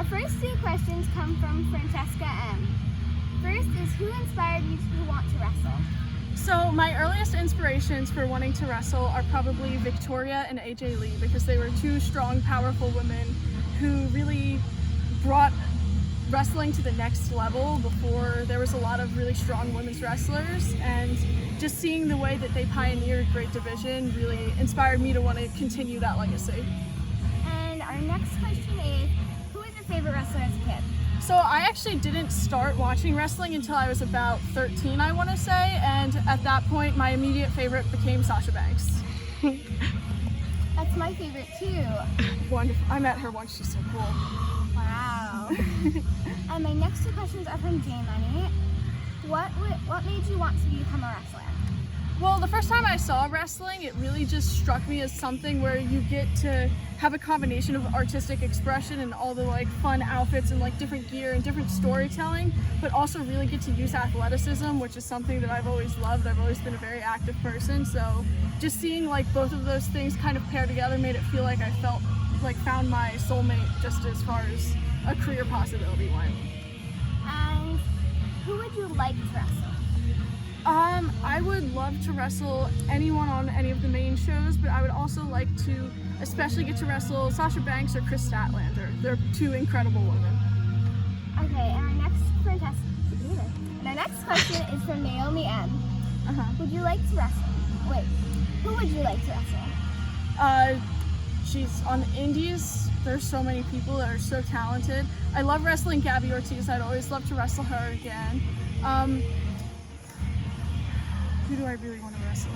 first two questions come from Francesca M. First is, who inspired you to want to wrestle? So my earliest inspirations for wanting to wrestle are probably Victoria and AJ Lee, because they were two strong, powerful women who really brought wrestling to the next level. Before, there was a lot of really strong women's wrestlers, and just seeing the way that they pioneered Great Division really inspired me to want to continue that legacy. And our next question is, who was your favorite wrestler as a kid? So I actually didn't start watching wrestling until I was about 13, I want to say, and at that point my immediate favorite became Sasha Banks. That's my favorite too. Wonderful. I met her once, she's so cool. Wow. And my next two questions are from J Money. What made you want to become a wrestler? Well, the first time I saw wrestling, it really just struck me as something where you get to have a combination of artistic expression and all the like fun outfits and like different gear and different storytelling, but also really get to use athleticism, which is something that I've always loved. I've always been a very active person, so just seeing like both of those things kind of pair together made it feel like I felt like found my soulmate just as far as a career possibility went. And who would you like to wrestle? I would love to wrestle anyone on any of the main shows, but I would also like to especially get to wrestle Sasha Banks or Chris Statlander. They're two incredible women. Okay, and our next question is from Naomi M. Would you like to wrestle? Wait, who would you like to wrestle? She's on the indies. There's so many people that are so talented. I love wrestling Gabby Ortiz. I'd always love to wrestle her again. Who do I really want to wrestle?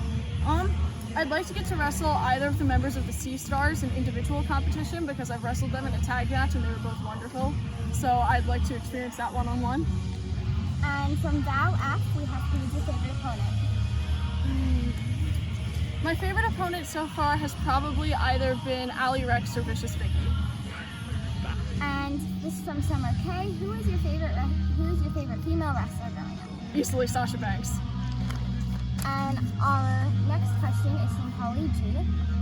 I'd like to get to wrestle either of the members of the Sea Stars in individual competition, because I've wrestled them in a tag match and they were both wonderful. So I'd like to experience that one-on-one. And from Val F, we have, who's your favorite opponent? My favorite opponent so far has probably either been Ali Rex or Vicious Vicky. And this is from Summer K. Who is your favorite female wrestler growing up? Easily Sasha Banks. And our next question is from Holly G.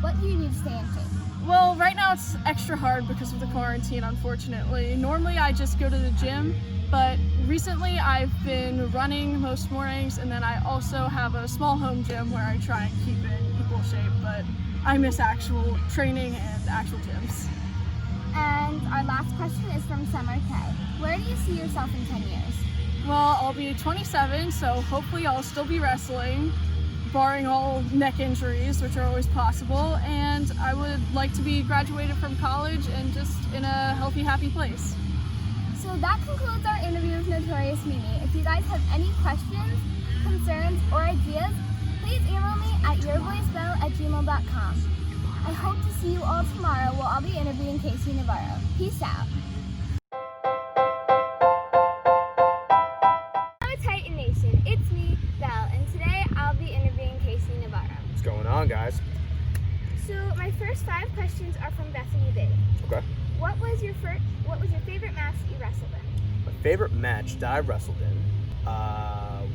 What do you do to stay in shape? Well, right now it's extra hard because of the quarantine, unfortunately. Normally I just go to the gym, but recently I've been running most mornings, and then I also have a small home gym where I try and keep in equal shape, but I miss actual training and actual gyms. And our last question is from Summer K. Where do you see yourself in 10 years? Well, I'll be 27, so hopefully I'll still be wrestling, barring all neck injuries, which are always possible, and I would like to be graduated from college and just in a healthy, happy place. So that concludes our interview with Notorious Mimi. If you guys have any questions, concerns, or ideas, please email me at yourvoicebell@gmail.com. I hope to see you all tomorrow where I'll be interviewing KC Navarro. Peace out. Titan Nation, it's me, Belle, and today I'll be interviewing KC Navarro. What's going on, guys? So my first 5 questions are from Bethany B. Okay. What was your favorite match that you wrestled in? My favorite match that I wrestled in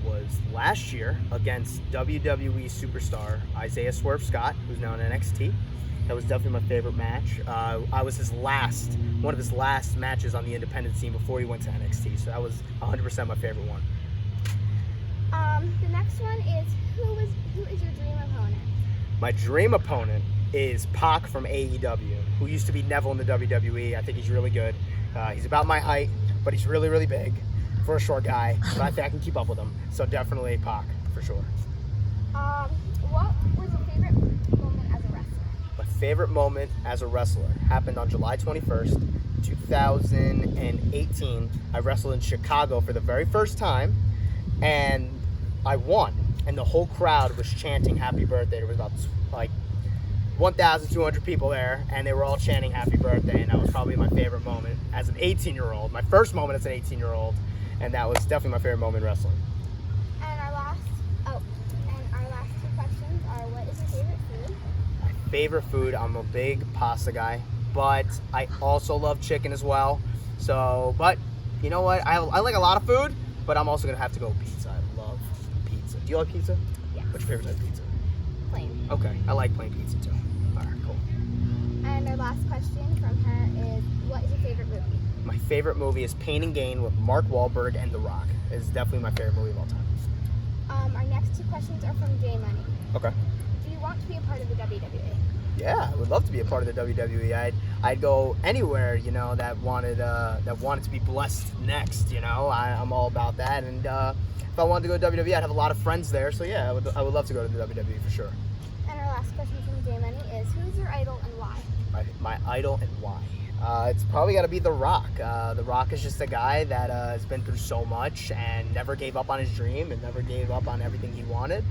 was last year against WWE superstar Isaiah Swerve Scott, who's now in NXT. That was definitely my favorite match. I was one of his last matches on the independent scene before he went to NXT, so that was 100% my favorite one. The next one is, who is your dream opponent? My dream opponent is Pac from AEW, who used to be Neville in the WWE. I think he's really good. He's about my height, but he's really, really big for a short guy. But I think I can keep up with him. So definitely Pac, for sure. What was your favorite moment as a wrestler? My favorite moment as a wrestler happened on July 21st, 2018. I wrestled in Chicago for the very first time, and I won. And the whole crowd was chanting happy birthday. There was about 1,200 people there, and they were all chanting happy birthday, and that was probably my favorite moment as an 18-year-old. My first moment as an 18-year-old, and that was definitely my favorite moment in wrestling. And our last 2 questions are, what is your favorite food? My favorite food, I'm a big pasta guy, but I also love chicken as well. So, but you know what? I like a lot of food, but I'm also gonna have to go with pizza. I love pizza. Do you like pizza? Yeah. What's your favorite type of pizza? Plain. Okay, I like plain pizza too. All right, cool. And our last question from her is, what is your favorite movie? My favorite movie is Pain and Gain with Mark Wahlberg and The Rock. It's definitely my favorite movie of all time. Our next 2 questions are from J Money. Okay. Do you want to be a part of the WWE? Yeah, I would love to be a part of the WWE. I'd go anywhere, you know, that wanted to be blessed next. You know, I'm all about that. And if I wanted to go to WWE, I'd have a lot of friends there. So yeah, I would love to go to the WWE for sure. And our last question from J Money is, who's your idol and why? My idol and why? It's probably got to be The Rock. The Rock is just a guy that has been through so much and never gave up on his dream and never gave up on everything he wanted.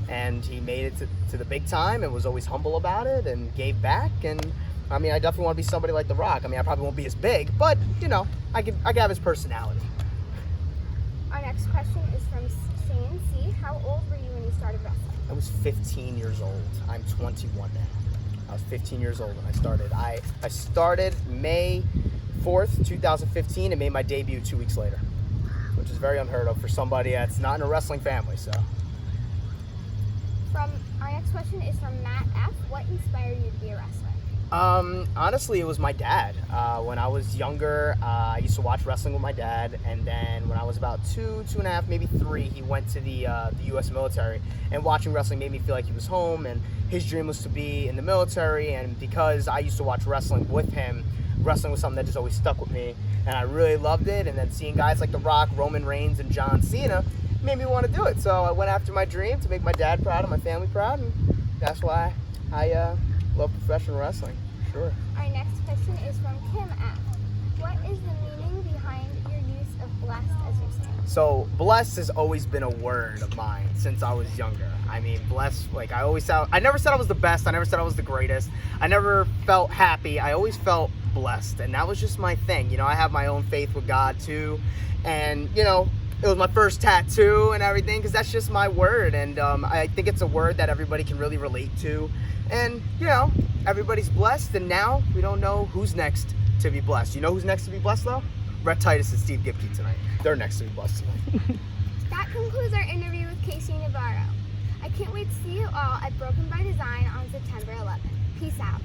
And he made it to the big time and was always humble about it and gave back. And I mean, I definitely want to be somebody like The Rock. I mean, I probably won't be as big, but you know, I can have his personality. Our next question is from Shane C. How old were you when you started wrestling? I was 15 years old. I'm 21 now. I was 15 years old when I started. I started May 4th, 2015, and made my debut 2 weeks later, which is very unheard of for somebody that's not in a wrestling family. So. Our next question is from Matt F. What inspired you to be a wrestler? Honestly, it was my dad. When I was younger, I used to watch wrestling with my dad, and then when I was about 2.5, maybe 3, he went to the U.S. military, and watching wrestling made me feel like he was home, and his dream was to be in the military, and because I used to watch wrestling with him, wrestling was something that just always stuck with me, and I really loved it, and then seeing guys like The Rock, Roman Reigns, and John Cena made me want to do it. So I went after my dream to make my dad proud and my family proud, and that's why I love professional wrestling. Sure. Our next question is from Kim F. What is the meaning behind your use of blessed as your name? So blessed has always been a word of mine since I was younger. I mean, blessed, like I never said I was the best. I never said I was the greatest. I never felt happy. I always felt blessed, and that was just my thing. You know, I have my own faith with God too, and you know, it was my first tattoo and everything because that's just my word, and I think it's a word that everybody can really relate to, and you know, everybody's blessed, and now we don't know who's next to be blessed. You know who's next to be blessed though? Rhett Titus and Steve Gipke tonight. They're next to be blessed tonight. That concludes our interview with KC Navarro. I can't wait to see you all at Broken by Design on September 11th. Peace out.